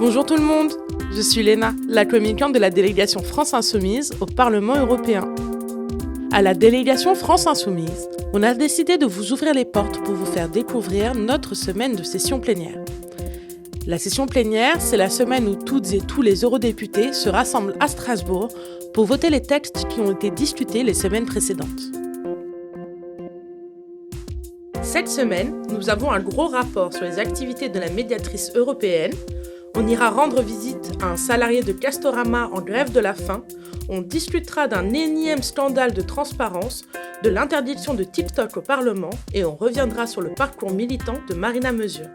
Bonjour tout le monde, je suis Léna, la communicante de la délégation France Insoumise au Parlement européen. À la délégation France Insoumise, on a décidé de vous ouvrir les portes pour vous faire découvrir notre semaine de session plénière. La session plénière, c'est la semaine où toutes et tous les eurodéputés se rassemblent à Strasbourg pour voter les textes qui ont été discutés les semaines précédentes. Cette semaine, nous avons un gros rapport sur les activités de la médiatrice européenne. On ira rendre visite à un salarié de Castorama en grève de la faim. On discutera d'un énième scandale de transparence, de l'interdiction de TikTok au Parlement et on reviendra sur le parcours militant de Marina Mesure.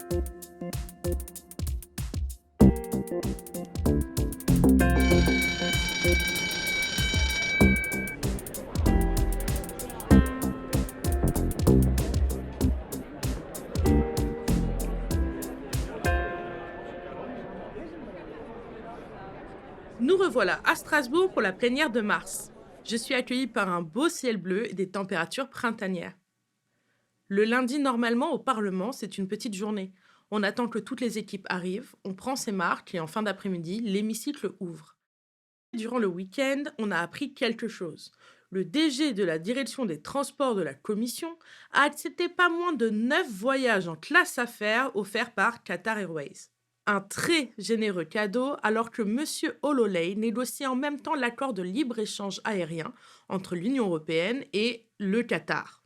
Nous revoilà à Strasbourg pour la plénière de mars. Je suis accueillie par un beau ciel bleu et des températures printanières. Le lundi, normalement, au Parlement, c'est une petite journée. On attend que toutes les équipes arrivent, on prend ses marques et en fin d'après-midi, l'hémicycle ouvre. Durant le week-end, on a appris quelque chose. Le DG de la direction des transports de la Commission a accepté pas moins de 9 voyages en classe affaires offerts par Qatar Airways. Un très généreux cadeau alors que M. Holloway négocie en même temps l'accord de libre-échange aérien entre l'Union européenne et le Qatar.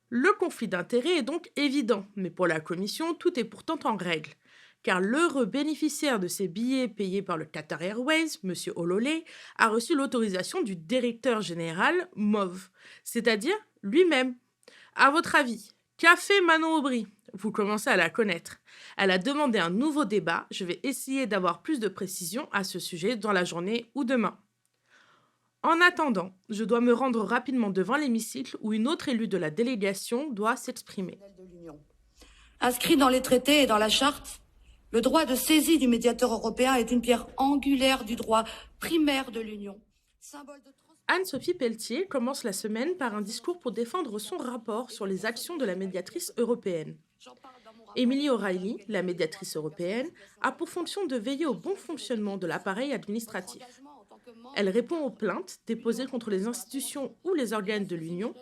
Le conflit d'intérêts est donc évident, mais pour la Commission, tout est pourtant en règle. Car l'heureux bénéficiaire de ces billets payés par le Qatar Airways, M. Holloway, a reçu l'autorisation du directeur général MOV, c'est-à-dire lui-même. À votre avis, qu'a fait Manon Aubry ? Vous commencez à la connaître. Elle a demandé un nouveau débat. Je vais essayer d'avoir plus de précisions à ce sujet dans la journée ou demain. En attendant, je dois me rendre rapidement devant l'hémicycle où une autre élue de la délégation doit s'exprimer. Inscrit dans les traités et dans la charte, le droit de saisie du médiateur européen est une pierre angulaire du droit primaire de l'Union. Anne-Sophie Pelletier commence la semaine par un discours pour défendre son rapport sur les actions de la médiatrice européenne. Emily O'Reilly, la médiatrice européenne, a pour fonction de veiller au bon fonctionnement de l'appareil administratif. Elle répond aux plaintes déposées contre les institutions ou les organes de l'Union,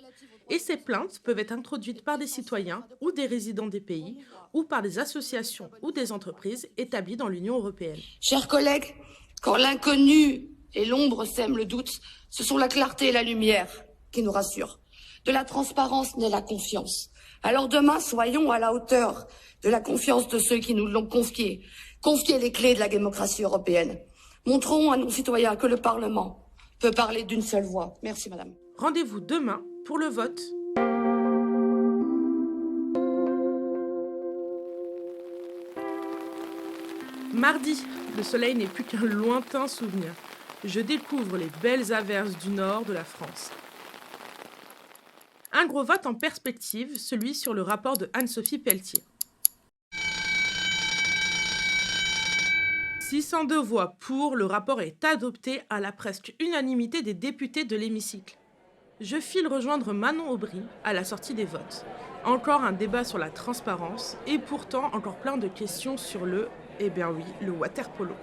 et ces plaintes peuvent être introduites par des citoyens ou des résidents des pays, ou par des associations ou des entreprises établies dans l'Union européenne. Chers collègues, quand l'inconnu et l'ombre sèment le doute, ce sont la clarté et la lumière qui nous rassurent. De la transparence naît la confiance. Alors demain, soyons à la hauteur de la confiance de ceux qui nous l'ont confié. Confier les clés de la démocratie européenne. Montrons à nos citoyens que le Parlement peut parler d'une seule voix. Merci, madame. Rendez-vous demain pour le vote. Mardi, le soleil n'est plus qu'un lointain souvenir. Je découvre les belles averses du nord de la France. Un gros vote en perspective, celui sur le rapport de Anne-Sophie Pelletier. 602 voix pour, le rapport est adopté à la presque unanimité des députés de l'hémicycle. Je file rejoindre Manon Aubry à la sortie des votes. Encore un débat sur la transparence et pourtant encore plein de questions sur le water-polo.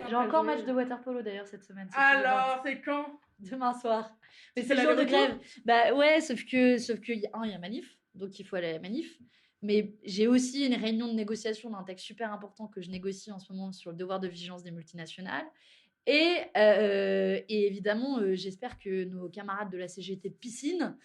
J'ai encore match de water-polo d'ailleurs cette semaine. Alors, c'est quand ? Demain soir. Mais c'est C'est le jour de l'aller-retour ? grève. Bah ouais, sauf que il y a manif, donc il faut aller à la manif. Mais j'ai aussi une réunion de négociation d'un texte super important que je négocie en ce moment sur le devoir de vigilance des multinationales. Et évidemment, j'espère que nos camarades de la CGT de piscine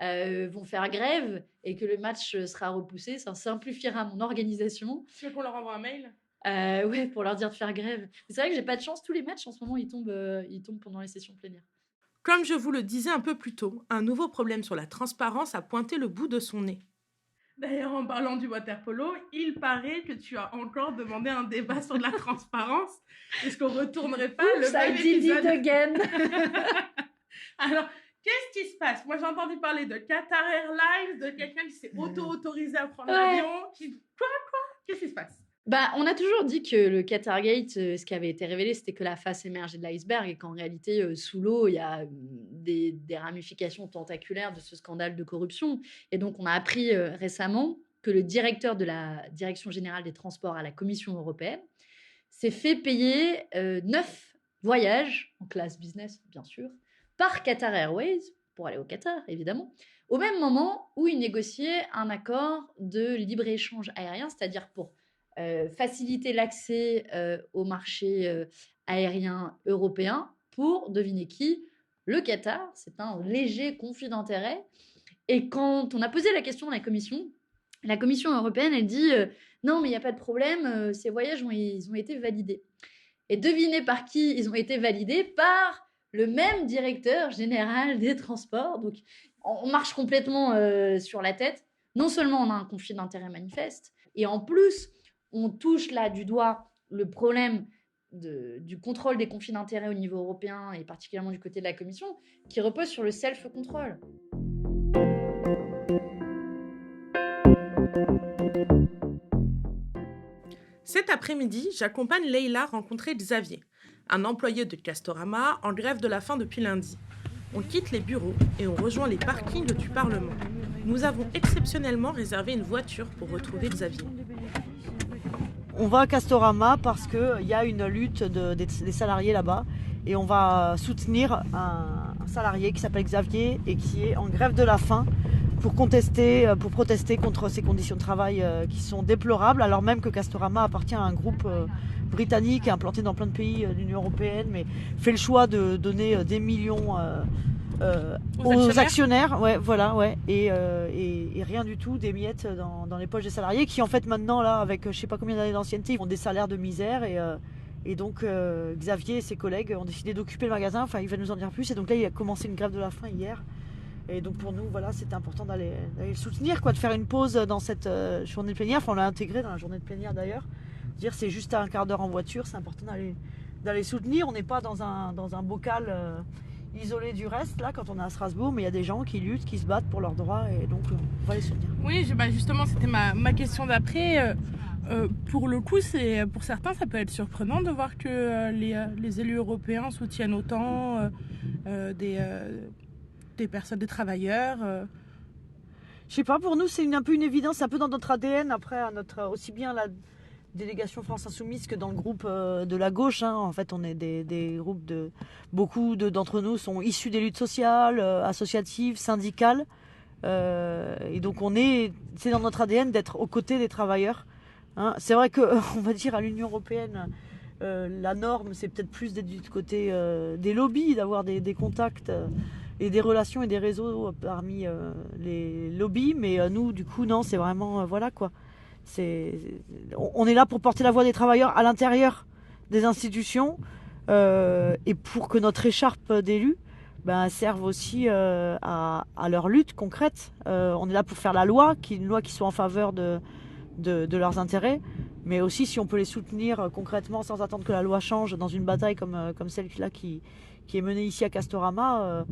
vont faire grève et que le match sera repoussé. Ça simplifiera mon organisation. Tu veux qu'on leur envoie un mail ? Ouais, pour leur dire de faire grève. Mais c'est vrai que j'ai pas de chance. Tous les matchs en ce moment, ils tombent pendant les sessions plénières. Comme je vous le disais un peu plus tôt, un nouveau problème sur la transparence a pointé le bout de son nez. D'ailleurs, en parlant du water-polo, il paraît que tu as encore demandé un débat sur la transparence. Est-ce qu'on retournerait pas le même épisode ? again. Alors, qu'est-ce qui se passe ? Moi, j'ai entendu parler de Qatar Airlines, de quelqu'un qui s'est auto-autorisé à prendre l'avion. Quoi ? Qu'est-ce qui se passe ? Bah, on a toujours dit que le Qatargate, ce qui avait été révélé, c'était que la face émergée de l'iceberg et qu'en réalité, sous l'eau, il y a des ramifications tentaculaires de ce scandale de corruption. Et donc, on a appris récemment que le directeur de la Direction générale des transports à la Commission européenne s'est fait payer 9 voyages en classe business, bien sûr, par Qatar Airways, pour aller au Qatar, évidemment, au même moment où il négociait un accord de libre-échange aérien, c'est-à-dire pour faciliter l'accès au marché aérien européen pour, devinez qui, le Qatar. C'est un léger conflit d'intérêts. Et quand on a posé la question à la Commission européenne, elle dit non, mais il n'y a pas de problème, ces voyages ils ont été validés. Et devinez par qui ils ont été validés? Par le même directeur général des transports. Donc, on marche complètement sur la tête. Non seulement on a un conflit d'intérêts manifeste, et en plus, on touche là du doigt le problème du contrôle des conflits d'intérêts au niveau européen, et particulièrement du côté de la Commission, qui repose sur le self-control. Cet après-midi, j'accompagne Leïla rencontrer Xavier, un employé de Castorama en grève de la faim depuis lundi. On quitte les bureaux et on rejoint les parkings du Parlement. Nous avons exceptionnellement réservé une voiture pour retrouver Xavier. On va à Castorama parce qu'il y a une lutte des salariés là-bas et on va soutenir un salarié qui s'appelle Xavier et qui est en grève de la faim pour protester contre ces conditions de travail qui sont déplorables, alors même que Castorama appartient à un groupe britannique implanté dans plein de pays de l'Union européenne, mais fait le choix de donner des millions aux actionnaires, ouais, voilà, ouais, et rien du tout, des miettes dans les poches des salariés qui en fait maintenant là, avec je sais pas combien d'années d'ancienneté, ils ont des salaires de misère et donc Xavier et ses collègues ont décidé d'occuper le magasin, enfin il va nous en dire plus, et donc là il a commencé une grève de la faim hier. Et donc pour nous, voilà, c'était important d'aller le soutenir, quoi, de faire une pause dans cette journée de plénière. Enfin, on l'a intégré dans la journée de plénière d'ailleurs. Dire c'est juste à un quart d'heure en voiture, c'est important d'aller soutenir. On n'est pas dans un bocal isolé du reste, là, quand on est à Strasbourg, mais il y a des gens qui luttent, qui se battent pour leurs droits, et donc on va les soutenir. Oui, justement, c'était ma question d'après. Pour le coup, pour certains, ça peut être surprenant de voir que les élus européens soutiennent autant des personnes, des travailleurs. Je sais pas, pour nous c'est un peu une évidence, c'est un peu dans notre ADN, après aussi bien la délégation France Insoumise que dans le groupe de la gauche, hein. En fait on est des groupes beaucoup d'entre nous sont issus des luttes sociales, associatives, syndicales, et donc c'est dans notre ADN d'être aux côtés des travailleurs, hein. C'est vrai que on va dire à l'Union européenne, la norme c'est peut-être plus d'être du côté des lobbies, d'avoir des contacts et des relations et des réseaux parmi les lobbies, mais nous du coup non, c'est vraiment voilà quoi, on est là pour porter la voix des travailleurs à l'intérieur des institutions, et pour que notre écharpe d'élus serve aussi à leur lutte concrète. On est là pour faire une loi qui soit en faveur de leurs intérêts, mais aussi si on peut les soutenir concrètement sans attendre que la loi change dans une bataille comme celle-là qui est menée ici à Castorama,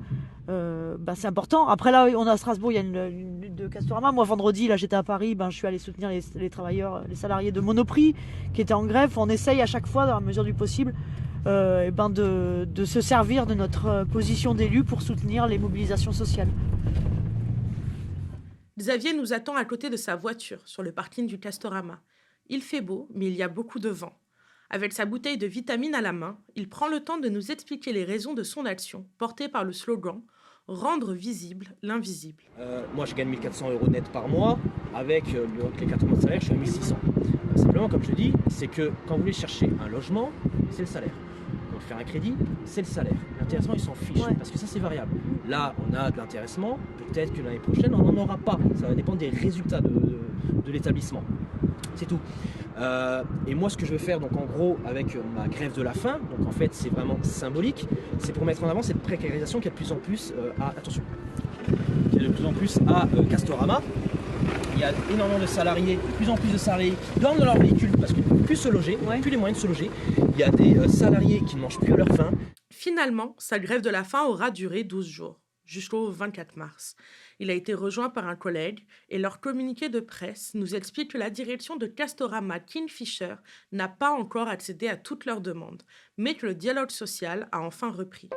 c'est important. Après là, on est à Strasbourg, il y a une lutte de Castorama. Moi vendredi, là j'étais à Paris, je suis allée soutenir les travailleurs, les salariés de Monoprix qui étaient en grève. On essaye à chaque fois, dans la mesure du possible, de se servir de notre position d'élu pour soutenir les mobilisations sociales. Xavier nous attend à côté de sa voiture, sur le parking du Castorama. Il fait beau, mais il y a beaucoup de vent. Avec sa bouteille de vitamines à la main, il prend le temps de nous expliquer les raisons de son action, portée par le slogan « Rendre visible l'invisible ». Moi, je gagne 1 400 € net par mois. Avec les 4 mois de salaire, je suis à 1 600. Simplement, comme je le dis, c'est que quand vous voulez chercher un logement, c'est le salaire. Quand vous faire un crédit, c'est le salaire. L'intéressement, il s'en fiche, parce que ça, c'est variable. Là, on a de l'intéressement. Peut-être que l'année prochaine, on n'en aura pas. Ça va dépendre des résultats de l'établissement. C'est tout. Et moi, ce que je veux faire, donc en gros, avec ma grève de la faim, donc en fait, c'est vraiment symbolique, c'est pour mettre en avant cette précarisation qui est de plus en plus à Castorama. Il y a énormément de salariés, de plus en plus de salariés qui dorment dans leur véhicule parce qu'ils ne peuvent plus se loger, plus les moyens de se loger. Il y a des salariés qui ne mangent plus à leur faim. Finalement, sa grève de la faim aura duré 12 jours, jusqu'au 24 mars. Il a été rejoint par un collègue et leur communiqué de presse nous explique que la direction de Castorama Kingfisher n'a pas encore accédé à toutes leurs demandes, mais que le dialogue social a enfin repris.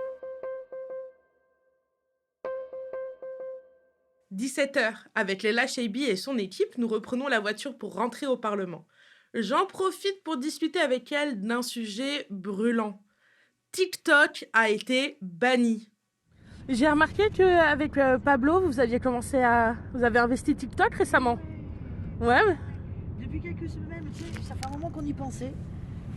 17h, avec Leïla Cheibi et son équipe, nous reprenons la voiture pour rentrer au Parlement. J'en profite pour discuter avec elle d'un sujet brûlant. TikTok a été banni. J'ai remarqué qu'avec Pablo, vous avez investi TikTok récemment. Ouais, Depuis quelques semaines, tu sais, ça fait un moment qu'on y pensait.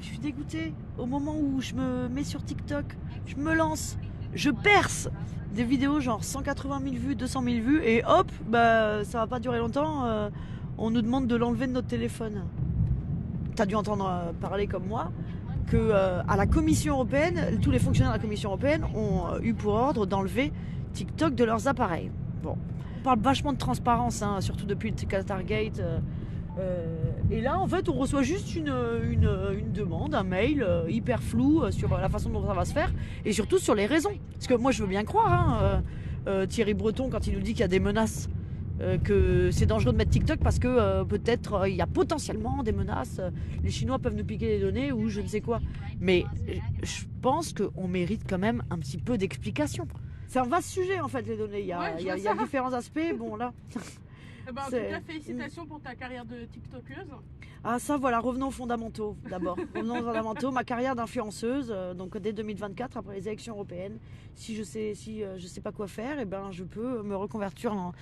Je suis dégoûtée. Au moment où je me mets sur TikTok, je me lance, je perce des vidéos genre 180 000 vues, 200 000 vues, et hop, bah ça va pas durer longtemps. On nous demande de l'enlever de notre téléphone. T'as dû entendre parler comme moi que à la Commission européenne, tous les fonctionnaires de la Commission européenne ont eu pour ordre d'enlever TikTok de leurs appareils. Bon, on parle vachement de transparence, hein, surtout depuis le Qatargate. Et là, en fait, on reçoit juste une demande, un mail hyper flou sur la façon dont ça va se faire et surtout sur les raisons. Parce que moi, je veux bien croire, hein, Thierry Breton, quand il nous dit qu'il y a des menaces, que c'est dangereux de mettre TikTok parce que peut-être il y a potentiellement des menaces, les Chinois peuvent nous piquer les données ou je ne sais quoi. Mais je pense qu'on mérite quand même un petit peu d'explication. C'est un vaste sujet en fait, les données. Il y a différents aspects. Bon, là. En tout C'est- cas, félicitations pour ta carrière de TikTokeuse. Ah ça voilà, revenons aux fondamentaux d'abord. Revenons aux fondamentaux. Ma carrière d'influenceuse, donc dès 2024, après les élections européennes, si je sais pas quoi faire, et ben je peux me reconvertir en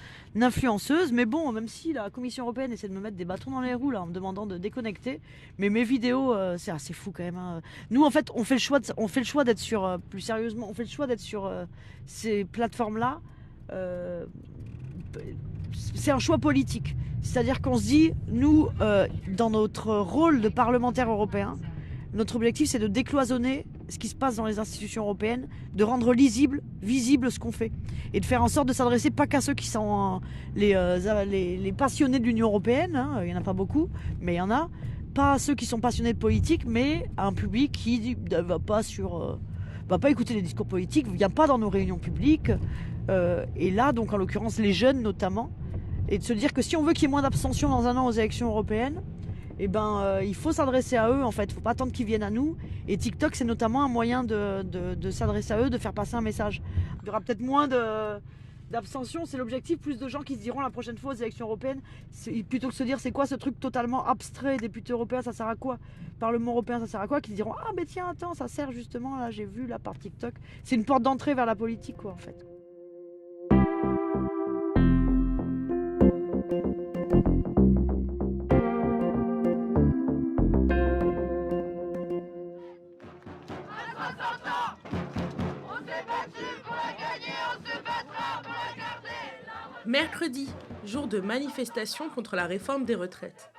influenceuse. Mais bon, même si la Commission européenne essaie de me mettre des bâtons dans les roues là, en me demandant de déconnecter, mais mes vidéos, c'est assez fou quand même, hein. Nous en fait, on fait le choix d'être sur, plus sérieusement, on fait le choix d'être sur ces plateformes là. C'est un choix politique. C'est-à-dire qu'on se dit, nous, dans notre rôle de parlementaire européen, notre objectif, c'est de décloisonner ce qui se passe dans les institutions européennes, de rendre visible ce qu'on fait, et de faire en sorte de s'adresser pas qu'à ceux qui sont les passionnés de l'Union européenne, hein, il n'y en a pas beaucoup, mais il y en a, pas à ceux qui sont passionnés de politique, mais à un public qui ne va pas écouter les discours politiques, ne vient pas dans nos réunions publiques, et là, donc en l'occurrence, les jeunes notamment, et de se dire que si on veut qu'il y ait moins d'abstention dans un an aux élections européennes, eh ben, il faut s'adresser à eux en fait, il ne faut pas attendre qu'ils viennent à nous. Et TikTok, c'est notamment un moyen de s'adresser à eux, de faire passer un message. Il y aura peut-être moins d'abstention, c'est l'objectif, plus de gens qui se diront la prochaine fois aux élections européennes, plutôt que de se dire c'est quoi ce truc totalement abstrait, député européen, ça sert à quoi, Parlement européen, ça sert à quoi, qui se diront ah mais tiens, attends, ça sert justement, là j'ai vu là par TikTok. C'est une porte d'entrée vers la politique quoi en fait. Mercredi, jour de manifestation contre la réforme des retraites.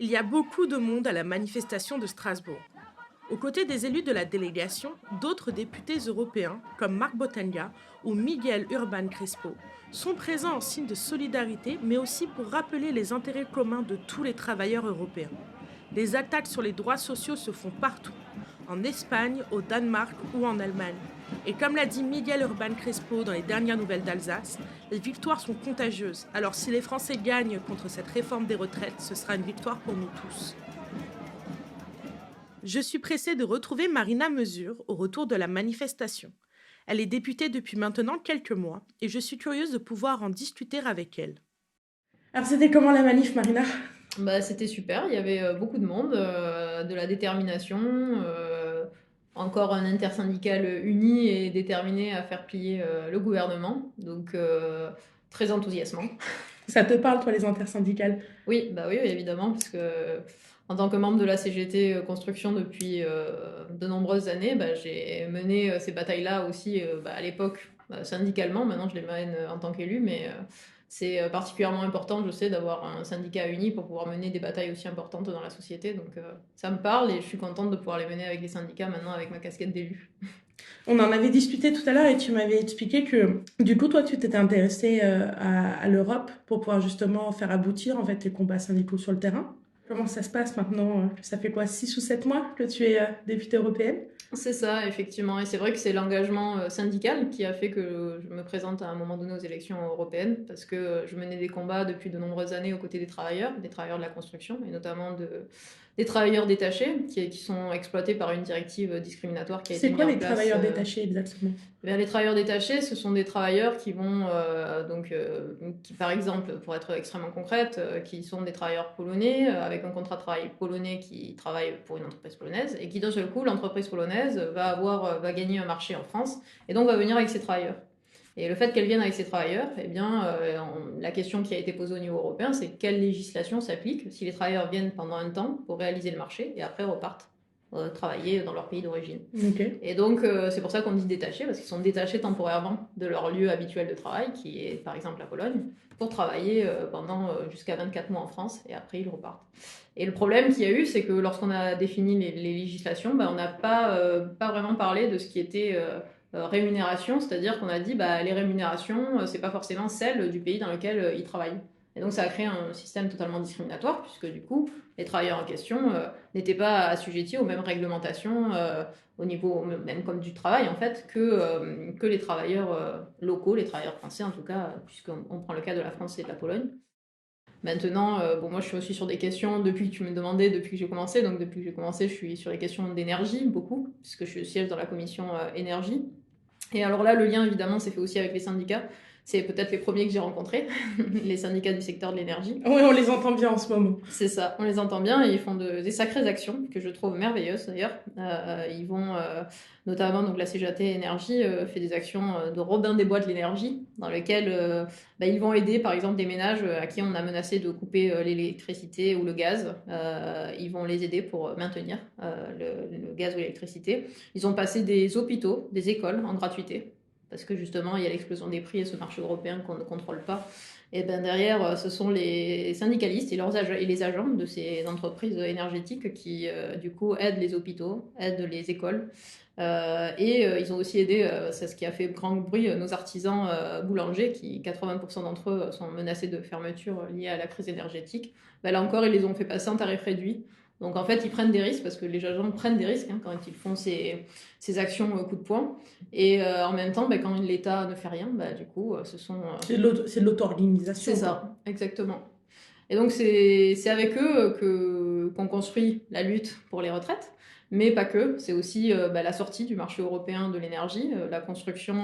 Il y a beaucoup de monde à la manifestation de Strasbourg. Aux côtés des élus de la délégation, d'autres députés européens, comme Marc Bottegna ou Miguel Urban Crespo, sont présents en signe de solidarité, mais aussi pour rappeler les intérêts communs de tous les travailleurs européens. Les attaques sur les droits sociaux se font partout, en Espagne, au Danemark ou en Allemagne. Et comme l'a dit Miguel Urban Crespo dans les dernières nouvelles d'Alsace, les victoires sont contagieuses. Alors si les Français gagnent contre cette réforme des retraites, ce sera une victoire pour nous tous. Je suis pressée de retrouver Marina Mesure au retour de la manifestation. Elle est députée depuis maintenant quelques mois et je suis curieuse de pouvoir en discuter avec elle. Alors c'était comment la manif, Marina ? Bah, c'était super, il y avait beaucoup de monde, de la détermination, encore un intersyndical uni et déterminé à faire plier le gouvernement, donc très enthousiasmant. Ça te parle, toi, les intersyndicales ? Oui, bah oui, évidemment, parce que en tant que membre de la CGT Construction depuis de nombreuses années, bah, j'ai mené ces batailles-là aussi à l'époque syndicalement. Maintenant, je les mène en tant qu'élu, mais c'est particulièrement important, je sais, d'avoir un syndicat uni pour pouvoir mener des batailles aussi importantes dans la société. Donc ça me parle et je suis contente de pouvoir les mener avec les syndicats maintenant avec ma casquette d'élu. On en avait discuté tout à l'heure et tu m'avais expliqué que du coup, toi, tu t'étais intéressée à l'Europe pour pouvoir justement faire aboutir en fait les combats syndicaux sur le terrain. Comment ça se passe maintenant ? Ça fait quoi, 6 ou 7 mois que tu es députée européenne ? C'est ça, effectivement. Et c'est vrai que c'est l'engagement syndical qui a fait que je me présente à un moment donné aux élections européennes, parce que je menais des combats depuis de nombreuses années aux côtés des travailleurs de la construction, et notamment des travailleurs détachés qui sont exploités par une directive discriminatoire qui a été C'est mise quoi en les place. travailleurs détachés exactement? Eh bien, les travailleurs détachés, ce sont des travailleurs qui vont, qui, par exemple, pour être extrêmement concrète, qui sont des travailleurs polonais avec un contrat de travail polonais qui travaillent pour une entreprise polonaise et qui, d'un seul coup, l'entreprise polonaise va gagner un marché en France et donc va venir avec ses travailleurs. Et le fait qu'elle vienne avec ses travailleurs, eh bien, la question qui a été posée au niveau européen, c'est quelle législation s'applique si les travailleurs viennent pendant un temps pour réaliser le marché et après repartent travailler dans leur pays d'origine. Ok. Et donc, c'est pour ça qu'on dit détachés, parce qu'ils sont détachés temporairement de leur lieu habituel de travail, qui est par exemple la Pologne, pour travailler pendant jusqu'à 24 mois en France, et après ils repartent. Et le problème qu'il y a eu, c'est que lorsqu'on a défini les législations, on n'a pas vraiment parlé de ce qui était rémunération, c'est-à-dire qu'on a dit les rémunérations, c'est pas forcément celles du pays dans lequel ils travaillent. Et donc ça a créé un système totalement discriminatoire, puisque du coup, les travailleurs en question n'étaient pas assujettis aux mêmes réglementations au niveau même comme du travail en fait que les travailleurs locaux, les travailleurs français en tout cas, puisqu'on prend le cas de la France et de la Pologne. Maintenant, moi je suis aussi sur des questions depuis que tu me demandais, depuis que j'ai commencé. Donc depuis que j'ai commencé, je suis sur les questions d'énergie beaucoup, puisque je siège dans la commission énergie. Et alors là, le lien évidemment s'est fait aussi avec les syndicats. C'est peut-être les premiers que j'ai rencontrés, les syndicats du secteur de l'énergie. Oui, on les entend bien en ce moment. C'est ça, on les entend bien et ils font des sacrées actions que je trouve merveilleuses d'ailleurs. Ils vont notamment, donc la CGT Énergie fait des actions de Robin des Bois de l'énergie, dans lesquelles ils vont aider par exemple des ménages à qui on a menacé de couper l'électricité ou le gaz. Ils vont les aider pour maintenir le gaz ou l'électricité. Ils ont passé des hôpitaux, des écoles en gratuité, parce que justement il y a l'explosion des prix et ce marché européen qu'on ne contrôle pas. Et bien derrière, ce sont les syndicalistes et les agents de ces entreprises énergétiques qui, du coup, aident les hôpitaux, aident les écoles. Ils ont aussi aidé, c'est ce qui a fait grand bruit, nos artisans boulangers, qui 80% d'entre eux sont menacés de fermeture liée à la crise énergétique. Là encore, ils les ont fait passer en tarif réduit. Donc en fait, ils prennent des risques parce que les agents prennent des risques quand ils font ces actions coup de poing. Et en même temps, quand l'État ne fait rien, du coup, ce sont... C'est de l'auto-organisation. C'est ça, exactement. Et donc c'est avec eux qu'on construit la lutte pour les retraites, mais pas que. C'est aussi la sortie du marché européen de l'énergie, la construction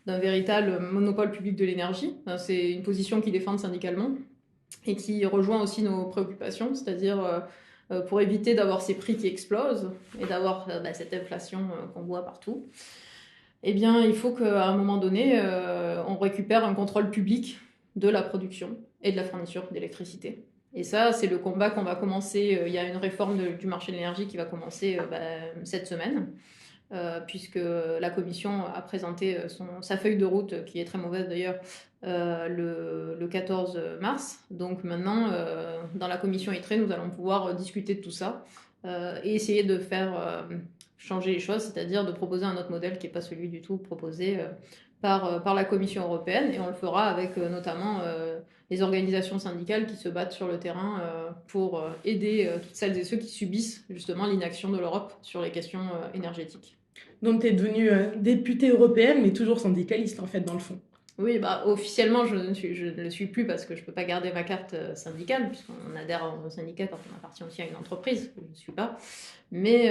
d'un véritable monopole public de l'énergie. C'est une position qu'ils défendent syndicalement et qui rejoint aussi nos préoccupations, c'est-à-dire pour éviter d'avoir ces prix qui explosent et d'avoir cette inflation qu'on voit partout. Eh bien, il faut qu'à un moment donné, on récupère un contrôle public de la production et de la fourniture d'électricité. Et ça, c'est le combat qu'on va commencer. Il y a une réforme du marché de l'énergie qui va commencer cette semaine, puisque la Commission a présenté sa feuille de route, qui est très mauvaise d'ailleurs, le 14 mars. Donc maintenant, dans la Commission ITRE, nous allons pouvoir discuter de tout ça et essayer de faire changer les choses, c'est-à-dire de proposer un autre modèle qui n'est pas celui du tout proposé par la Commission européenne, et on le fera avec notamment les organisations syndicales qui se battent sur le terrain pour aider toutes celles et ceux qui subissent justement l'inaction de l'Europe sur les questions énergétiques. Donc tu es devenue députée européenne, mais toujours syndicaliste en fait dans le fond. Oui, officiellement, je ne le suis plus parce que je ne peux pas garder ma carte syndicale, puisqu'on adhère au syndicat quand on appartient aussi à une entreprise, je ne suis pas. Mais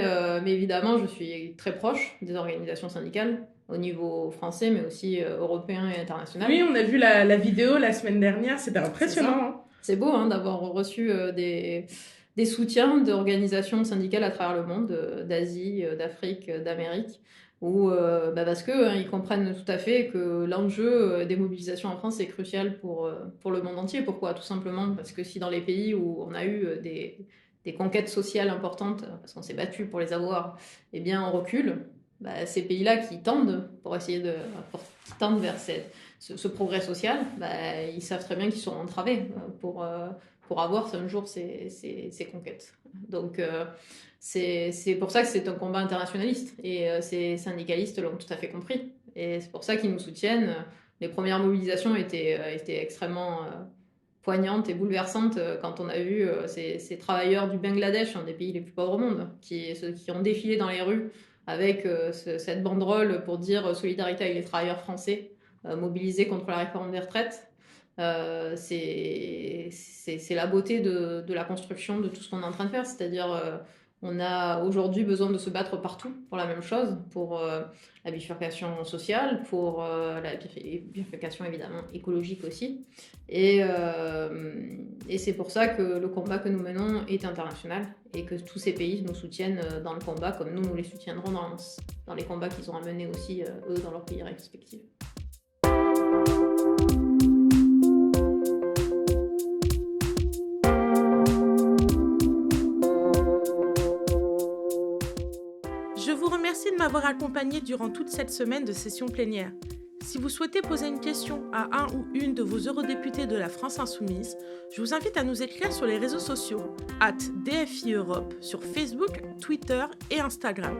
évidemment, je suis très proche des organisations syndicales, au niveau français, mais aussi européen et international. Oui, on a vu la vidéo la semaine dernière, c'était impressionnant. C'est beau d'avoir reçu des soutiens d'organisations syndicales à travers le monde, d'Asie, d'Afrique, d'Amérique, parce qu'ils comprennent tout à fait que l'enjeu des mobilisations en France est crucial pour le monde entier. Pourquoi ? Tout simplement parce que si dans les pays où on a eu des conquêtes sociales importantes, parce qu'on s'est battu pour les avoir, eh bien on recule, ces pays-là qui tendent qui tendent vers ce progrès social, ils savent très bien qu'ils sont entravés pour avoir un jour ces conquêtes. Donc c'est pour ça que c'est un combat internationaliste, et ces syndicalistes l'ont tout à fait compris, et c'est pour ça qu'ils nous soutiennent. Les premières mobilisations étaient extrêmement poignantes et bouleversantes quand on a vu ces travailleurs du Bangladesh, un des pays les plus pauvres au monde, qui ont défilé dans les rues avec cette banderole pour dire solidarité avec les travailleurs français mobilisés contre la réforme des retraites. C'est la beauté de la construction de tout ce qu'on est en train de faire. C'est-à-dire, on a aujourd'hui besoin de se battre partout pour la même chose, pour la bifurcation sociale, pour la bifurcation évidemment écologique aussi. Et c'est pour ça que le combat que nous menons est international et que tous ces pays nous soutiennent dans le combat, comme nous les soutiendrons dans les combats qu'ils ont à mener aussi, eux, dans leurs pays respectifs. Je vous remercie de m'avoir accompagné durant toute cette semaine de session plénière. Si vous souhaitez poser une question à un ou une de vos eurodéputés de la France Insoumise, je vous invite à nous écrire sur les réseaux sociaux @DFI Europe sur Facebook, Twitter et Instagram.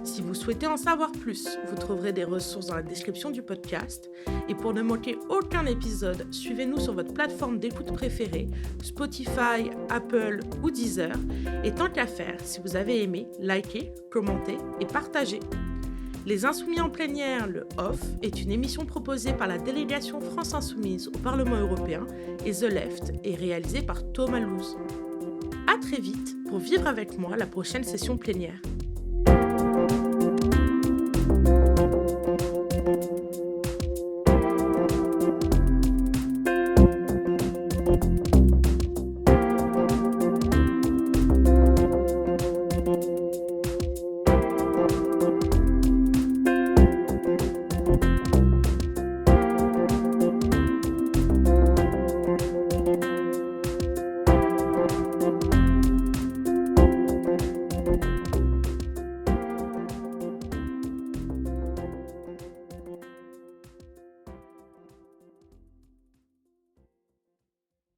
Si vous souhaitez en savoir plus, vous trouverez des ressources dans la description du podcast. Et pour ne manquer aucun épisode, suivez-nous sur votre plateforme d'écoute préférée, Spotify, Apple ou Deezer. Et tant qu'à faire, si vous avez aimé, likez, commentez et partagez. Les Insoumis en plénière, le OFF, est une émission proposée par la délégation France Insoumise au Parlement européen et The Left et réalisée par Thomas Louz. À très vite pour vivre avec moi la prochaine session plénière.